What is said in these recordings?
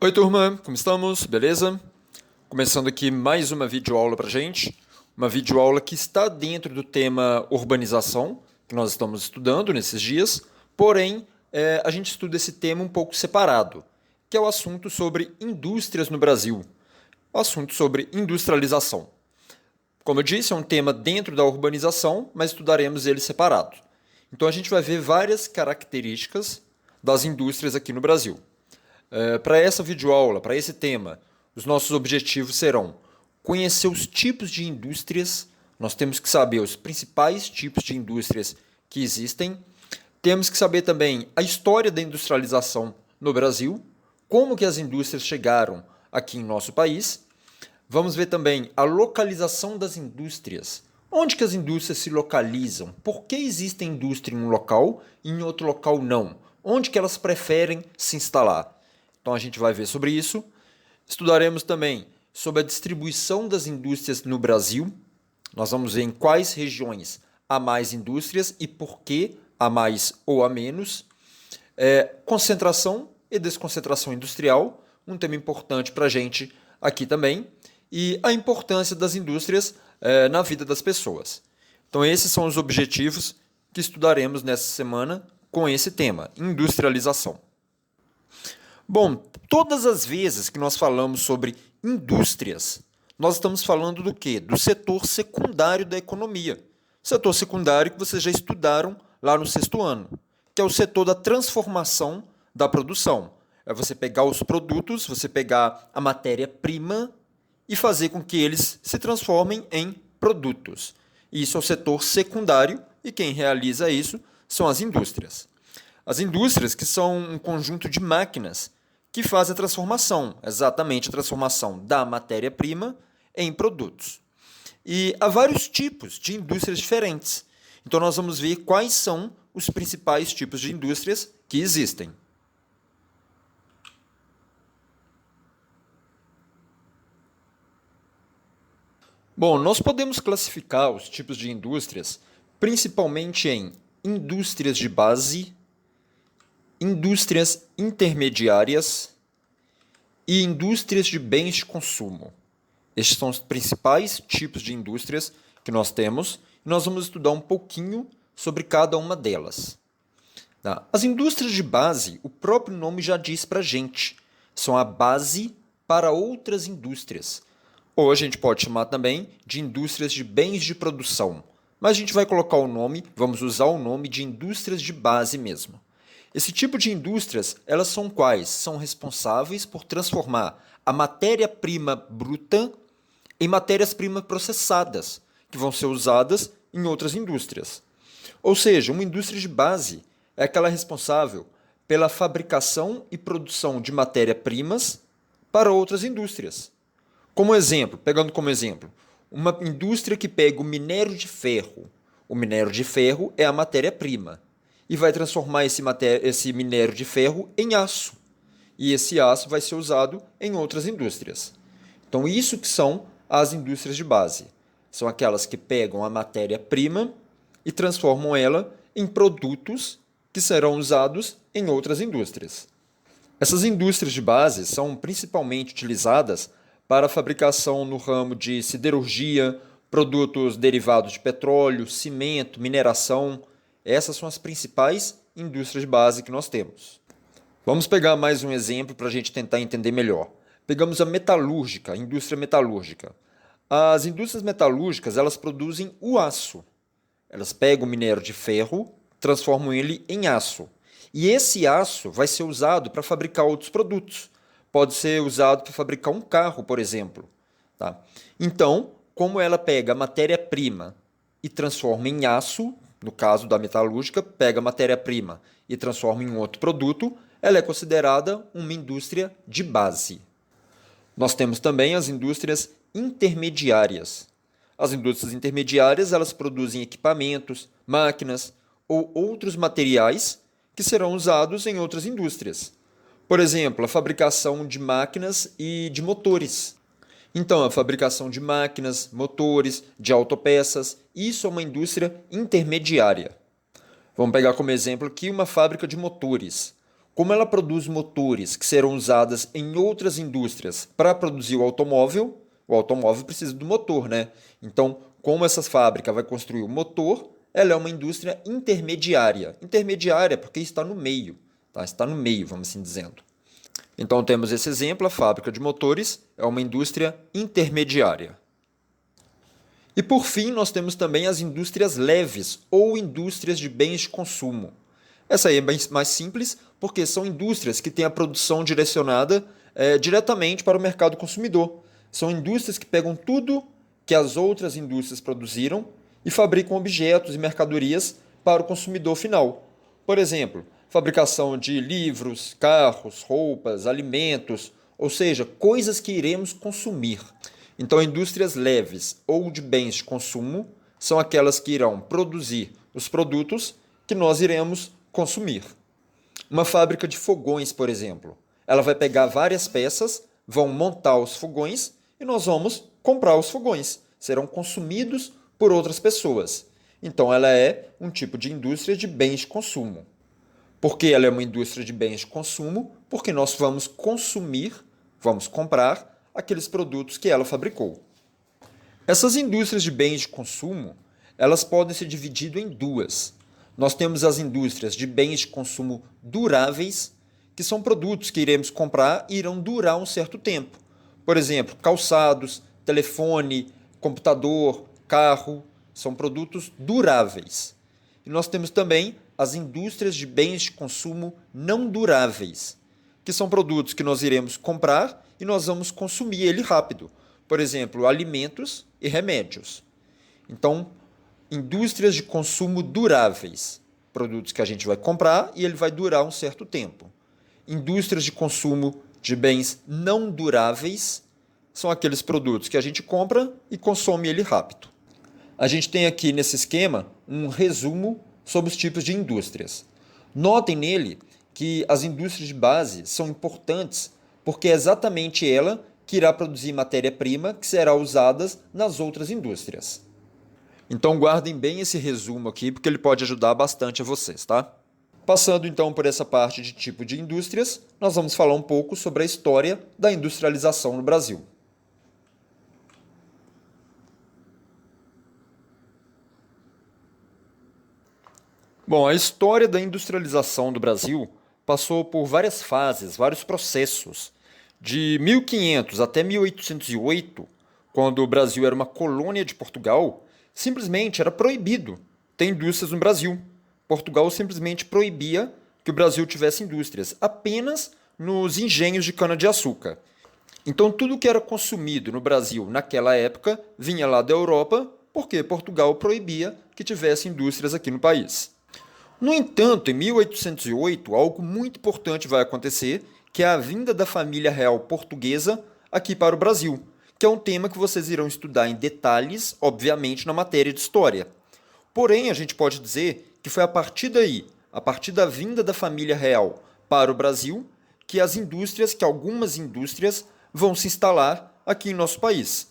Oi, turma, como estamos? Beleza? Começando aqui mais uma videoaula para gente. Uma videoaula que está dentro do tema urbanização, que nós estamos estudando nesses dias, porém, a gente estuda esse tema um pouco separado, que é o assunto sobre indústrias no Brasil, o assunto sobre industrialização. Como eu disse, é um tema dentro da urbanização, mas estudaremos ele separado. Então a gente vai ver várias características das indústrias aqui no Brasil. Para essa videoaula, para esse tema, os nossos objetivos serão conhecer os tipos de indústrias, nós temos que saber os principais tipos de indústrias que existem, temos que saber também a história da industrialização no Brasil, como que as indústrias chegaram aqui em nosso país. Vamos ver também a localização das indústrias. Onde que as indústrias se localizam? Por que existe indústria em um local e em outro local não? Onde que elas preferem se instalar? Então a gente vai ver sobre isso. Estudaremos também sobre a distribuição das indústrias no Brasil. Nós vamos ver em quais regiões há mais indústrias e por que há mais ou há menos. Concentração e desconcentração industrial, um tema importante para a gente aqui também. E a importância das indústrias na vida das pessoas. Então esses são os objetivos que estudaremos nessa semana com esse tema, industrialização. Bom, todas as vezes que nós falamos sobre indústrias, nós estamos falando do quê? Do setor secundário da economia. Setor secundário que vocês já estudaram lá no sexto ano, que é o setor da transformação da produção. É você pegar os produtos, você pegar a matéria-prima e fazer com que eles se transformem em produtos. Isso é o setor secundário e quem realiza isso são as indústrias. As indústrias que são um conjunto de máquinas que fazem a transformação, exatamente a transformação da matéria-prima em produtos. E há vários tipos de indústrias diferentes. Então nós vamos ver quais são os principais tipos de indústrias que existem. Bom, nós podemos classificar os tipos de indústrias principalmente em indústrias de base, indústrias intermediárias e indústrias de bens de consumo. Estes são os principais tipos de indústrias que nós temos e nós vamos estudar um pouquinho sobre cada uma delas. As indústrias de base, o próprio nome já diz para a gente, são a base para outras indústrias. Ou a gente pode chamar também de indústrias de bens de produção. Mas a gente vai colocar o nome, vamos usar o nome de indústrias de base mesmo. Esse tipo de indústrias, elas são quais? São responsáveis por transformar a matéria-prima bruta em matérias-primas processadas, que vão ser usadas em outras indústrias. Ou seja, uma indústria de base é aquela responsável pela fabricação e produção de matéria-primas para outras indústrias. Como exemplo, pegando como exemplo, uma indústria que pega o minério de ferro. O minério de ferro é a matéria-prima e vai transformar esse minério de ferro em aço. E esse aço vai ser usado em outras indústrias. Então, isso que são as indústrias de base. São aquelas que pegam a matéria-prima e transformam ela em produtos que serão usados em outras indústrias. Essas indústrias de base são principalmente utilizadas para a fabricação no ramo de siderurgia, produtos derivados de petróleo, cimento, mineração. Essas são as principais indústrias de base que nós temos. Vamos pegar mais um exemplo para a gente tentar entender melhor. Pegamos a metalúrgica, a indústria metalúrgica. As indústrias metalúrgicas, elas produzem o aço. Elas pegam o minério de ferro, transformam ele em aço. E esse aço vai ser usado para fabricar outros produtos. Pode ser usado para fabricar um carro, por exemplo. Então, como ela pega a matéria-prima e transforma em aço, no caso da metalúrgica, pega a matéria-prima e transforma em outro produto, ela é considerada uma indústria de base. Nós temos também as indústrias intermediárias. As indústrias intermediárias, elas produzem equipamentos, máquinas ou outros materiais que serão usados em outras indústrias. Por exemplo, a fabricação de máquinas e de motores. Então, a fabricação de máquinas, motores, de autopeças, isso é uma indústria intermediária. Vamos pegar como exemplo aqui uma fábrica de motores. como ela produz motores que serão usados em outras indústrias para produzir o automóvel precisa do motor, né? Então, como essa fábrica vai construir o motor, ela é uma indústria intermediária. Intermediária porque está no meio, tá? Está no meio, vamos assim dizendo. Então, temos esse exemplo, a fábrica de motores é uma indústria intermediária. E por fim, nós temos também as indústrias leves ou indústrias de bens de consumo. Essa aí é bem mais simples, porque são indústrias que têm a produção direcionada diretamente para o mercado consumidor. São indústrias que pegam tudo que as outras indústrias produziram e fabricam objetos e mercadorias para o consumidor final. Por exemplo, fabricação de livros, carros, roupas, alimentos, ou seja, coisas que iremos consumir. Então, indústrias leves ou de bens de consumo são aquelas que irão produzir os produtos que nós iremos consumir. Uma fábrica de fogões, por exemplo, ela vai pegar várias peças, vão montar os fogões e nós vamos comprar os fogões. Serão consumidos por outras pessoas. Então, ela é um tipo de indústria de bens de consumo. Por que ela é uma indústria de bens de consumo? Porque nós vamos consumir, vamos comprar aqueles produtos que ela fabricou. Essas indústrias de bens de consumo, elas podem ser divididas em duas. Nós temos as indústrias de bens de consumo duráveis, que são produtos que iremos comprar e irão durar um certo tempo. Por exemplo, calçados, telefone, computador, carro, são produtos duráveis. E nós temos também as indústrias de bens de consumo não duráveis, que são produtos que nós iremos comprar e nós vamos consumir ele rápido. Por exemplo, alimentos e remédios. Então, indústrias de consumo duráveis, produtos que a gente vai comprar e ele vai durar um certo tempo. Indústrias de consumo de bens não duráveis são aqueles produtos que a gente compra e consome ele rápido. A gente tem aqui nesse esquema um resumo sobre os tipos de indústrias. Notem nele que as indústrias de base são importantes porque é exatamente ela que irá produzir matéria-prima que será usada nas outras indústrias. Então guardem bem esse resumo aqui, porque ele pode ajudar bastante a vocês, tá? Passando então por essa parte de tipo de indústrias, nós vamos falar um pouco sobre a história da industrialização no Brasil. Bom, a história da industrialização do Brasil passou por várias fases, vários processos. De 1500 até 1808, quando o Brasil era uma colônia de Portugal, simplesmente era proibido ter indústrias no Brasil. Portugal simplesmente proibia que o Brasil tivesse indústrias, apenas nos engenhos de cana-de-açúcar. Então, tudo que era consumido no Brasil naquela época vinha lá da Europa, porque Portugal proibia que tivesse indústrias aqui no país. No entanto, em 1808, algo muito importante vai acontecer, que é a vinda da família real portuguesa aqui para o Brasil, que é um tema que vocês irão estudar em detalhes, obviamente, na matéria de História. Porém, a gente pode dizer que foi a partir daí, a partir da vinda da família real para o Brasil, que algumas indústrias vão se instalar aqui em nosso país.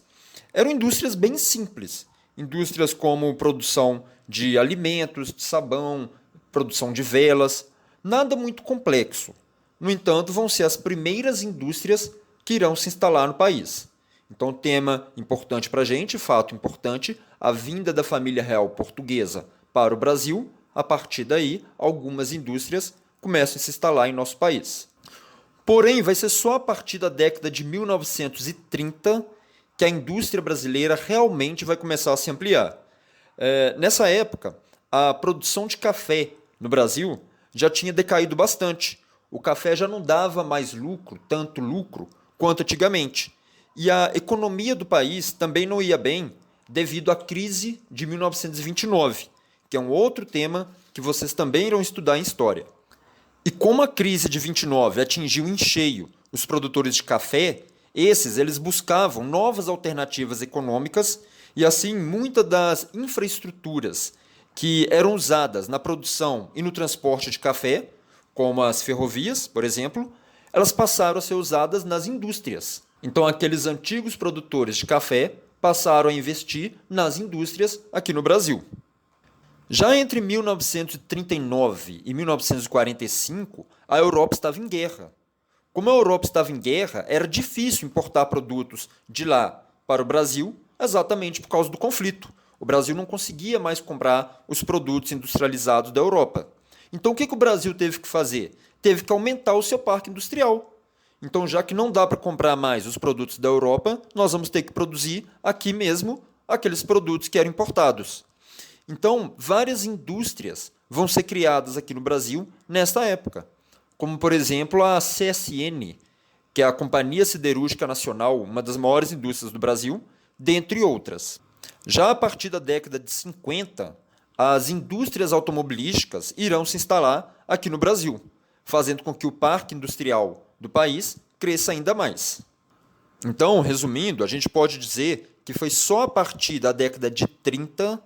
Eram indústrias bem simples, indústrias como produção de alimentos, de sabão, produção de velas, nada muito complexo. No entanto, vão ser as primeiras indústrias que irão se instalar no país. Então, tema importante para a gente, fato importante, a vinda da família real portuguesa para o Brasil. A partir daí, algumas indústrias começam a se instalar em nosso país. Porém, vai ser só a partir da década de 1930 que a indústria brasileira realmente vai começar a se ampliar. Nessa época, a produção de café no Brasil já tinha decaído bastante. O café já não dava mais tanto lucro quanto antigamente. E a economia do país também não ia bem devido à crise de 1929, que é um outro tema que vocês também irão estudar em História. E como a crise de 29 atingiu em cheio os produtores de café, eles buscavam novas alternativas econômicas e assim muitas das infraestruturas que eram usadas na produção e no transporte de café, como as ferrovias, por exemplo, elas passaram a ser usadas nas indústrias. Então, aqueles antigos produtores de café passaram a investir nas indústrias aqui no Brasil. Já entre 1939 e 1945, a Europa estava em guerra. Como a Europa estava em guerra, era difícil importar produtos de lá para o Brasil, exatamente por causa do conflito. O Brasil não conseguia mais comprar os produtos industrializados da Europa. Então, o que o Brasil teve que fazer? Teve que aumentar o seu parque industrial. Então, já que não dá para comprar mais os produtos da Europa, nós vamos ter que produzir aqui mesmo aqueles produtos que eram importados. Então, várias indústrias vão ser criadas aqui no Brasil nesta época, como, por exemplo, a CSN, que é a Companhia Siderúrgica Nacional, uma das maiores indústrias do Brasil, dentre outras. Já a partir da década de 50, as indústrias automobilísticas irão se instalar aqui no Brasil, fazendo com que o parque industrial do país cresça ainda mais. Então, resumindo, a gente pode dizer que foi só a partir da década de 30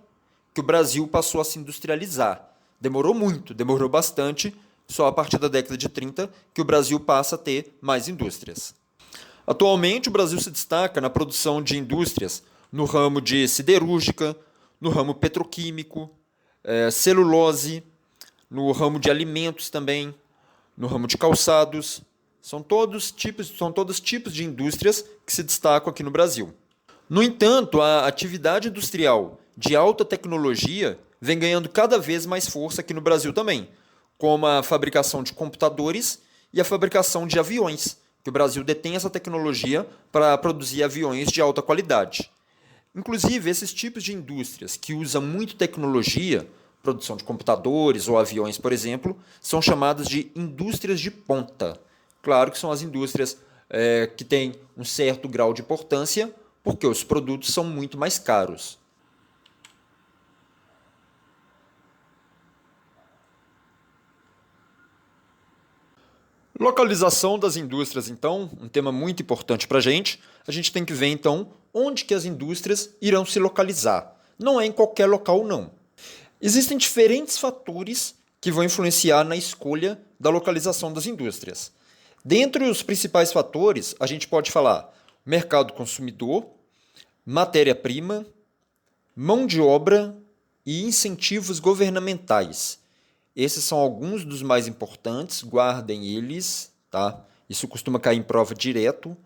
que o Brasil passou a se industrializar. Demorou muito, demorou bastante, só a partir da década de 30 que o Brasil passa a ter mais indústrias. Atualmente, o Brasil se destaca na produção de indústrias no ramo de siderúrgica, no ramo petroquímico, celulose, no ramo de alimentos também, no ramo de calçados. São todos tipos de indústrias que se destacam aqui no Brasil. No entanto, a atividade industrial de alta tecnologia vem ganhando cada vez mais força aqui no Brasil também, como a fabricação de computadores e a fabricação de aviões, que o Brasil detém essa tecnologia para produzir aviões de alta qualidade. Inclusive, esses tipos de indústrias que usam muito tecnologia, produção de computadores ou aviões, por exemplo, são chamadas de indústrias de ponta. Claro que são as indústrias que têm um certo grau de importância, porque os produtos são muito mais caros. Localização das indústrias, então, um tema muito importante para a gente. A gente tem que ver, então, onde que as indústrias irão se localizar. Não é em qualquer local, não. Existem diferentes fatores que vão influenciar na escolha da localização das indústrias. Dentre os principais fatores, a gente pode falar mercado consumidor, matéria-prima, mão de obra e incentivos governamentais. Esses são alguns dos mais importantes, guardem eles, tá? Isso costuma cair em prova direto.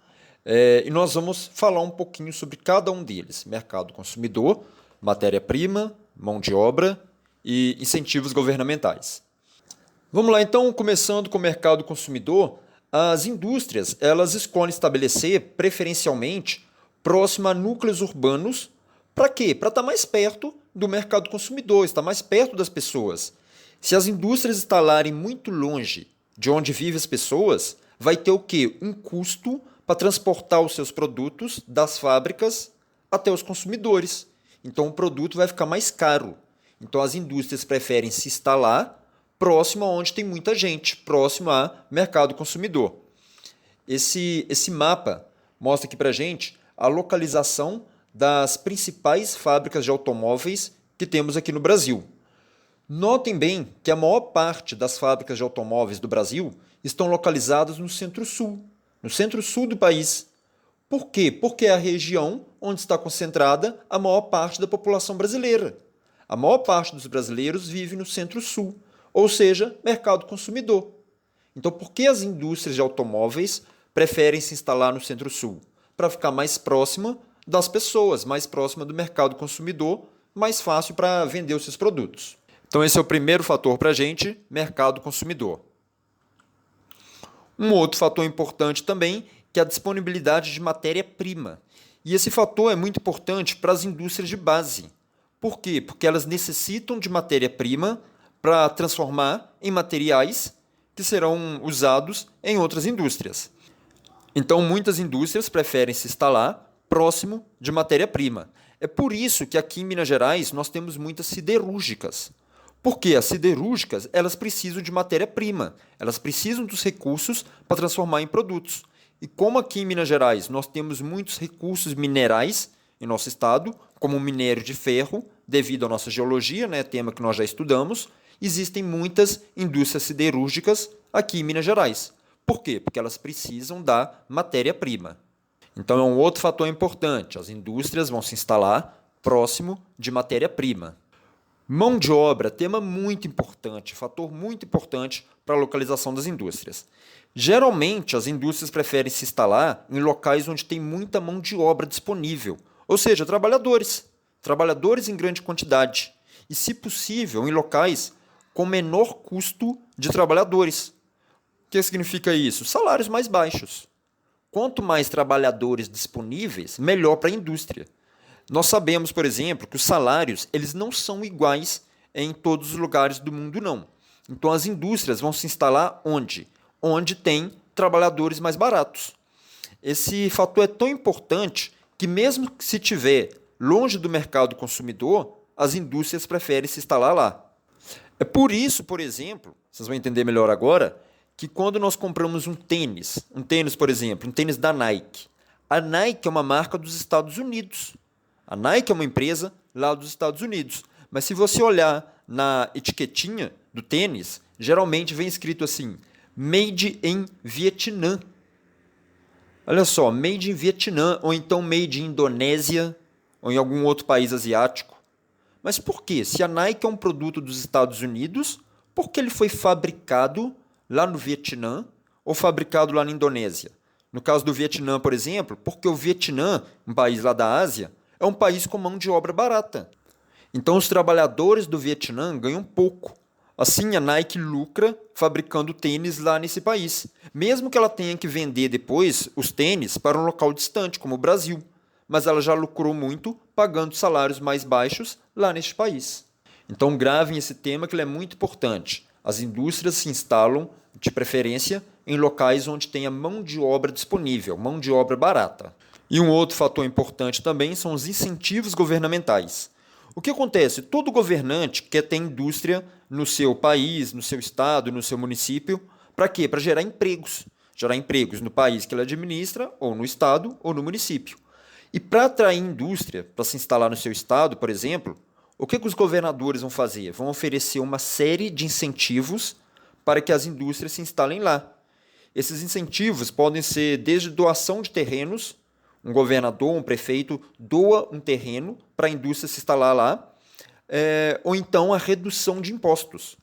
E nós vamos falar um pouquinho sobre cada um deles: mercado consumidor, matéria-prima, mão de obra e incentivos governamentais. Vamos lá, então, começando com o mercado consumidor. As indústrias, elas escolhem estabelecer preferencialmente próximo a núcleos urbanos. Para quê? Para estar mais perto do mercado consumidor, estar mais perto das pessoas. Se as indústrias instalarem muito longe de onde vivem as pessoas, vai ter o quê? Um custo para transportar os seus produtos das fábricas até os consumidores. Então o produto vai ficar mais caro. Então as indústrias preferem se instalar próximo a onde tem muita gente, próximo a mercado consumidor. Esse mapa mostra aqui para a gente a localização das principais fábricas de automóveis que temos aqui no Brasil. Notem bem que a maior parte das fábricas de automóveis do Brasil estão localizadas no centro-sul do país. Por quê? Porque é a região onde está concentrada a maior parte da população brasileira. A maior parte dos brasileiros vive no centro-sul, ou seja, mercado consumidor. Então, por que as indústrias de automóveis preferem se instalar no centro-sul? Para ficar mais próxima das pessoas, mais próxima do mercado consumidor, mais fácil para vender os seus produtos. Então, esse é o primeiro fator para a gente, mercado consumidor. Um outro fator importante também, que é a disponibilidade de matéria-prima. E esse fator é muito importante para as indústrias de base. Por quê? Porque elas necessitam de matéria-prima para transformar em materiais que serão usados em outras indústrias. Então, muitas indústrias preferem se instalar próximo de matéria-prima. É por isso que aqui em Minas Gerais nós temos muitas siderúrgicas. Porque as siderúrgicas, elas precisam de matéria-prima, elas precisam dos recursos para transformar em produtos. E como aqui em Minas Gerais nós temos muitos recursos minerais em nosso estado, como o minério de ferro, devido à nossa geologia, tema que nós já estudamos, existem muitas indústrias siderúrgicas aqui em Minas Gerais. Por quê? Porque elas precisam da matéria-prima. Então é um outro fator importante, as indústrias vão se instalar próximo de matéria-prima. Mão de obra, tema muito importante, fator muito importante para a localização das indústrias. Geralmente, as indústrias preferem se instalar em locais onde tem muita mão de obra disponível, ou seja, trabalhadores em grande quantidade, e, se possível, em locais com menor custo de trabalhadores. O que significa isso? Salários mais baixos. Quanto mais trabalhadores disponíveis, melhor para a indústria. Nós sabemos, por exemplo, que os salários eles não são iguais em todos os lugares do mundo, não. Então, as indústrias vão se instalar onde? Onde tem trabalhadores mais baratos. Esse fator é tão importante que, mesmo que se tiver longe do mercado consumidor, as indústrias preferem se instalar lá. É por isso, por exemplo, vocês vão entender melhor agora, que quando nós compramos um tênis, por exemplo, um tênis da Nike, a Nike é uma marca dos Estados Unidos. A Nike é uma empresa lá dos Estados Unidos. Mas se você olhar na etiquetinha do tênis, geralmente vem escrito assim, Made in Vietnã. Olha só, Made in Vietnã, ou então Made in Indonésia, ou em algum outro país asiático. Mas por quê? Se a Nike é um produto dos Estados Unidos, por que ele foi fabricado lá no Vietnã ou fabricado lá na Indonésia? No caso do Vietnã, por exemplo, porque o Vietnã, um país lá da Ásia, é um país com mão de obra barata. Então, os trabalhadores do Vietnã ganham pouco. Assim, a Nike lucra fabricando tênis lá nesse país, mesmo que ela tenha que vender depois os tênis para um local distante, como o Brasil. Mas ela já lucrou muito pagando salários mais baixos lá neste país. Então, gravem esse tema que ele é muito importante. As indústrias se instalam, de preferência, em locais onde tenha mão de obra disponível, mão de obra barata. E um outro fator importante também são os incentivos governamentais. O que acontece? Todo governante quer ter indústria no seu país, no seu estado, no seu município. Para quê? Para gerar empregos. Gerar empregos no país que ele administra, ou no estado, ou no município. E para atrair indústria, para se instalar no seu estado, por exemplo, o que os governadores vão fazer? Vão oferecer uma série de incentivos para que as indústrias se instalem lá. Esses incentivos podem ser desde doação de terrenos, um governador, um prefeito doa um terreno para a indústria se instalar lá, ou então a redução de impostos.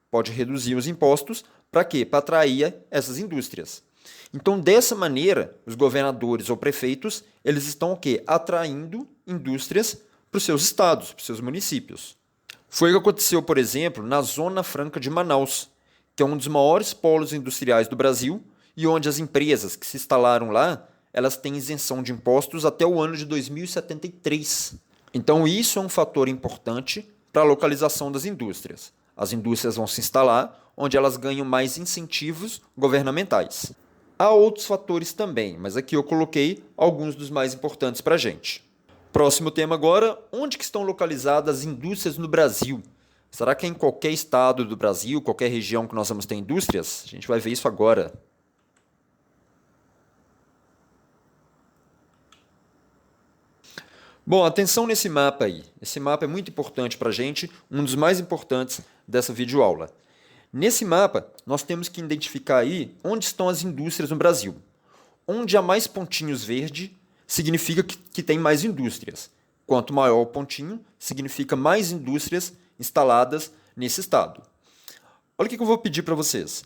Pode reduzir os impostos para quê? Para atrair essas indústrias. Então, dessa maneira, os governadores ou prefeitos, eles estão o quê? Atraindo indústrias para os seus estados, para os seus municípios. Foi o que aconteceu, por exemplo, na Zona Franca de Manaus, que é um dos maiores polos industriais do Brasil e onde as empresas que se instalaram lá, elas têm isenção de impostos até o ano de 2073. Então, isso é um fator importante para a localização das indústrias. As indústrias vão se instalar onde elas ganham mais incentivos governamentais. Há outros fatores também, mas aqui eu coloquei alguns dos mais importantes para a gente. Próximo tema agora, onde que estão localizadas as indústrias no Brasil? Será que é em qualquer estado do Brasil, qualquer região que nós vamos ter indústrias? A gente vai ver isso agora. Bom, atenção nesse mapa aí. Esse mapa é muito importante para a gente, um dos mais importantes dessa videoaula. Nesse mapa, nós temos que identificar aí onde estão as indústrias no Brasil. Onde há mais pontinhos verde, significa que tem mais indústrias. Quanto maior o pontinho, significa mais indústrias instaladas nesse estado. Olha o que eu vou pedir para vocês.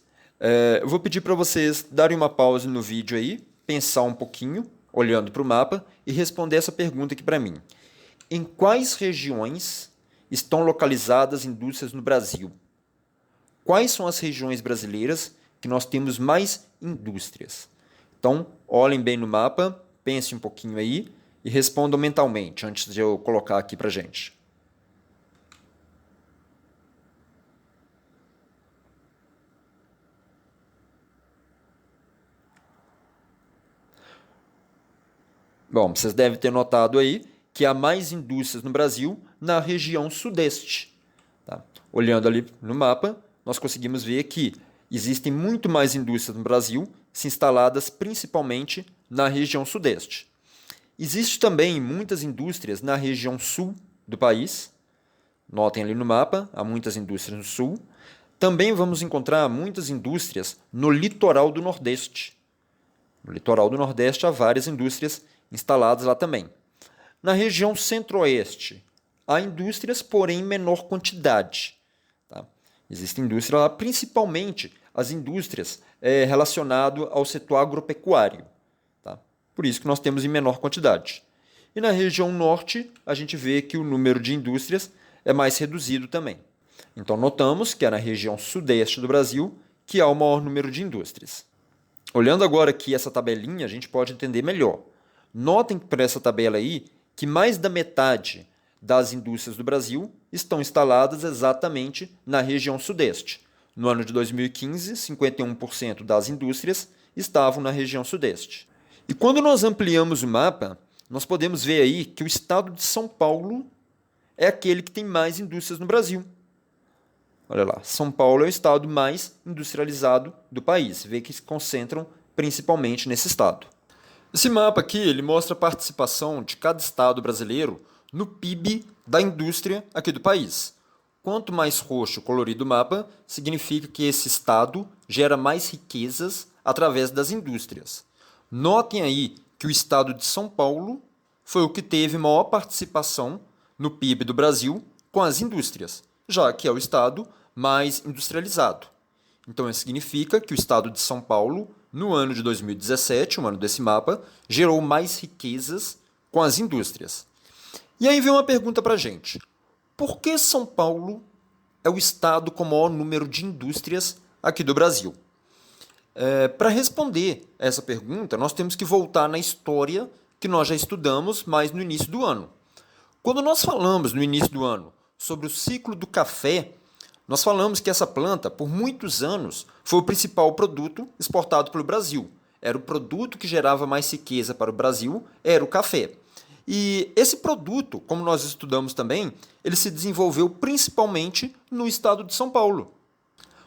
Eu vou pedir para vocês darem uma pausa no vídeo aí, pensar um pouquinho, olhando para o mapa, e responder essa pergunta aqui para mim. Em quais regiões estão localizadas indústrias no Brasil? Quais são as regiões brasileiras que nós temos mais indústrias? Então, olhem bem no mapa, pensem um pouquinho aí e respondam mentalmente antes de eu colocar aqui para a gente. Bom, vocês devem ter notado aí que há mais indústrias no Brasil na região sudeste. Tá? Olhando ali no mapa, nós conseguimos ver que existem muito mais indústrias no Brasil, se instaladas principalmente na região sudeste. Existem também muitas indústrias na região sul do país. Notem ali no mapa, há muitas indústrias no sul. Também vamos encontrar muitas indústrias no litoral do Nordeste. No litoral do Nordeste há várias indústrias instaladas lá também. Na região centro-oeste, há indústrias, porém em menor quantidade. Tá? Existem indústrias lá, principalmente as indústrias relacionadas ao setor agropecuário. Tá? Por isso que nós temos em menor quantidade. E na região norte, a gente vê que o número de indústrias é mais reduzido também. Então, notamos que é na região sudeste do Brasil que há o maior número de indústrias. Olhando agora aqui essa tabelinha, a gente pode entender melhor. Notem por essa tabela aí que mais da metade das indústrias do Brasil estão instaladas exatamente na região sudeste. No ano de 2015, 51% das indústrias estavam na região sudeste. E quando nós ampliamos o mapa, nós podemos ver aí que o estado de São Paulo é aquele que tem mais indústrias no Brasil. Olha lá, São Paulo é o estado mais industrializado do país. Você vê que se concentram principalmente nesse estado. Esse mapa aqui ele mostra a participação de cada estado brasileiro no PIB da indústria aqui do país. Quanto mais roxo colorido o mapa, significa que esse estado gera mais riquezas através das indústrias. Notem aí que o estado de São Paulo foi o que teve maior participação no PIB do Brasil com as indústrias, já que é o estado mais industrializado. Então, isso significa que o estado de São Paulo, no ano de 2017, o ano desse mapa, gerou mais riquezas com as indústrias. E aí vem uma pergunta para a gente. Por que São Paulo é o estado com o maior número de indústrias aqui do Brasil? Para responder essa pergunta, nós temos que voltar na história que nós já estudamos mais no início do ano. Quando nós falamos no início do ano sobre o ciclo do café, nós falamos que essa planta, por muitos anos, foi o principal produto exportado pelo Brasil. Era o produto que gerava mais riqueza para o Brasil, era o café. E esse produto, como nós estudamos também, ele se desenvolveu principalmente no estado de São Paulo.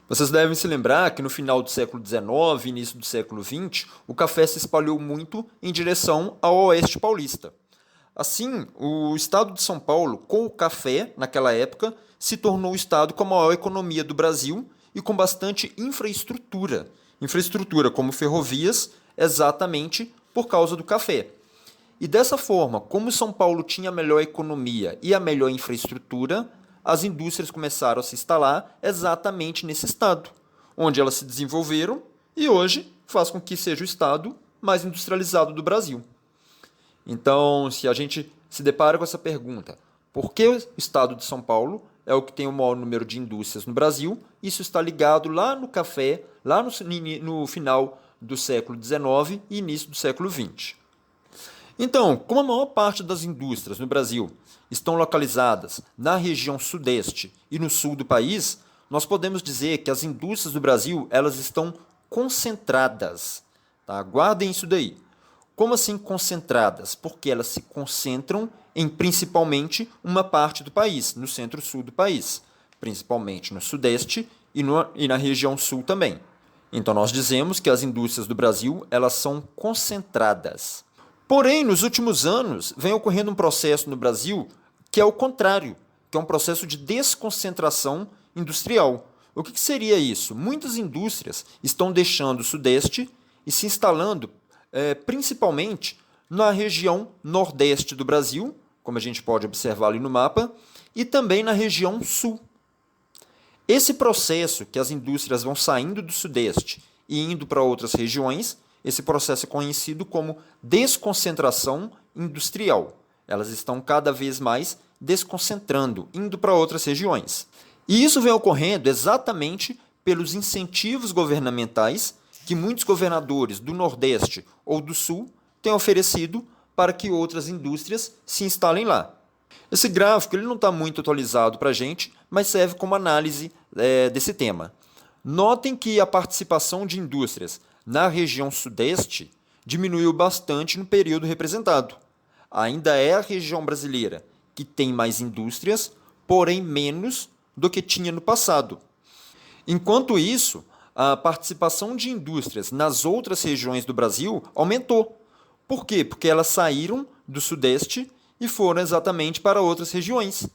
Vocês devem se lembrar que no final do século XIX e início do século XX, o café se espalhou muito em direção ao oeste paulista. Assim, o estado de São Paulo, com o café, naquela época, se tornou o estado com a maior economia do Brasil e com bastante infraestrutura. Infraestrutura como ferrovias, exatamente por causa do café. E dessa forma, como São Paulo tinha a melhor economia e a melhor infraestrutura, as indústrias começaram a se instalar exatamente nesse estado, onde elas se desenvolveram e hoje faz com que seja o estado mais industrializado do Brasil. Então, se a gente se depara com essa pergunta, por que o estado de São Paulo é o que tem o maior número de indústrias no Brasil? Isso está ligado lá no café, lá no final do século XIX e início do século XX. Então, como a maior parte das indústrias no Brasil estão localizadas na região sudeste e no sul do país, nós podemos dizer que as indústrias do Brasil elas estão concentradas. Tá? Guardem isso daí. Como assim concentradas? Porque elas se concentram em principalmente uma parte do país, no centro-sul do país, principalmente no sudeste e na região sul também. Então nós dizemos que as indústrias do Brasil elas são concentradas. Porém, nos últimos anos, vem ocorrendo um processo no Brasil que é o contrário, que é um processo de desconcentração industrial. O que seria isso? Muitas indústrias estão deixando o Sudeste e se instalando principalmente na região Nordeste do Brasil, como a gente pode observar ali no mapa, e também na região Sul. Esse processo que as indústrias vão saindo do Sudeste e indo para outras regiões, esse processo é conhecido como desconcentração industrial. Elas estão cada vez mais desconcentrando, indo para outras regiões. E isso vem ocorrendo exatamente pelos incentivos governamentais que muitos governadores do Nordeste ou do Sul têm oferecido para que outras indústrias se instalem lá. Esse gráfico ele não está muito atualizado para a gente, mas serve como análise desse tema. Notem que a participação de indústrias na região Sudeste diminuiu bastante no período representado. Ainda é a região brasileira que tem mais indústrias, porém menos do que tinha no passado. Enquanto isso, a participação de indústrias nas outras regiões do Brasil aumentou. Por quê? Porque elas saíram do Sudeste e foram exatamente para outras regiões.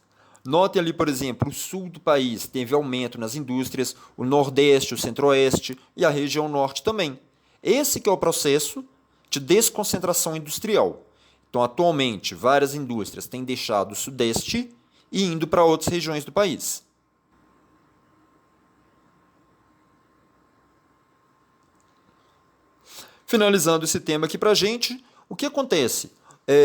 Note ali, por exemplo, o sul do país teve aumento nas indústrias, o Nordeste, o Centro-Oeste e a região Norte também. Esse que é o processo de desconcentração industrial. Então, atualmente, várias indústrias têm deixado o Sudeste e indo para outras regiões do país. Finalizando esse tema aqui para a gente, o que acontece?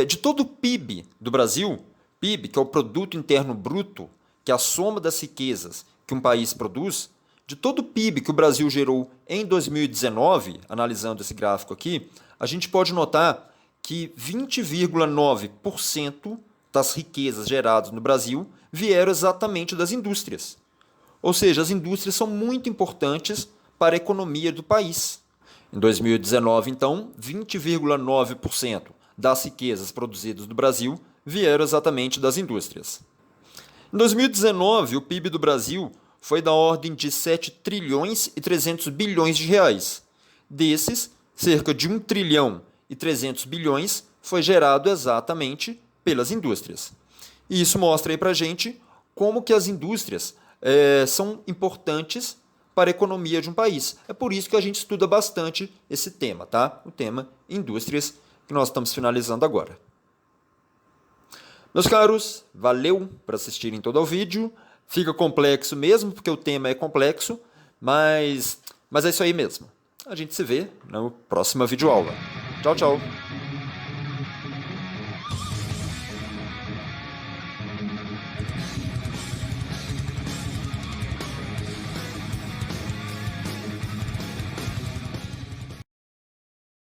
De todo o PIB do Brasil, PIB, que é o Produto Interno Bruto, que é a soma das riquezas que um país produz, de todo o PIB que o Brasil gerou em 2019, analisando esse gráfico aqui, a gente pode notar que 20,9% das riquezas geradas no Brasil vieram exatamente das indústrias. Ou seja, as indústrias são muito importantes para a economia do país. Em 2019, então, 20,9% das riquezas produzidas no Brasil vieram exatamente das indústrias. Em 2019, o PIB do Brasil foi da ordem de 7 trilhões e 300 bilhões de reais. Desses, cerca de 1 trilhão e 300 bilhões foi gerado exatamente pelas indústrias. E isso mostra aí para a gente como que as indústrias são importantes para a economia de um país. É por isso que a gente estuda bastante esse tema, tá? O tema indústrias, que nós estamos finalizando agora. Meus caros, valeu por assistirem todo ao vídeo. Fica complexo mesmo, porque o tema é complexo, mas é isso aí mesmo. A gente se vê na próxima videoaula. Tchau, tchau!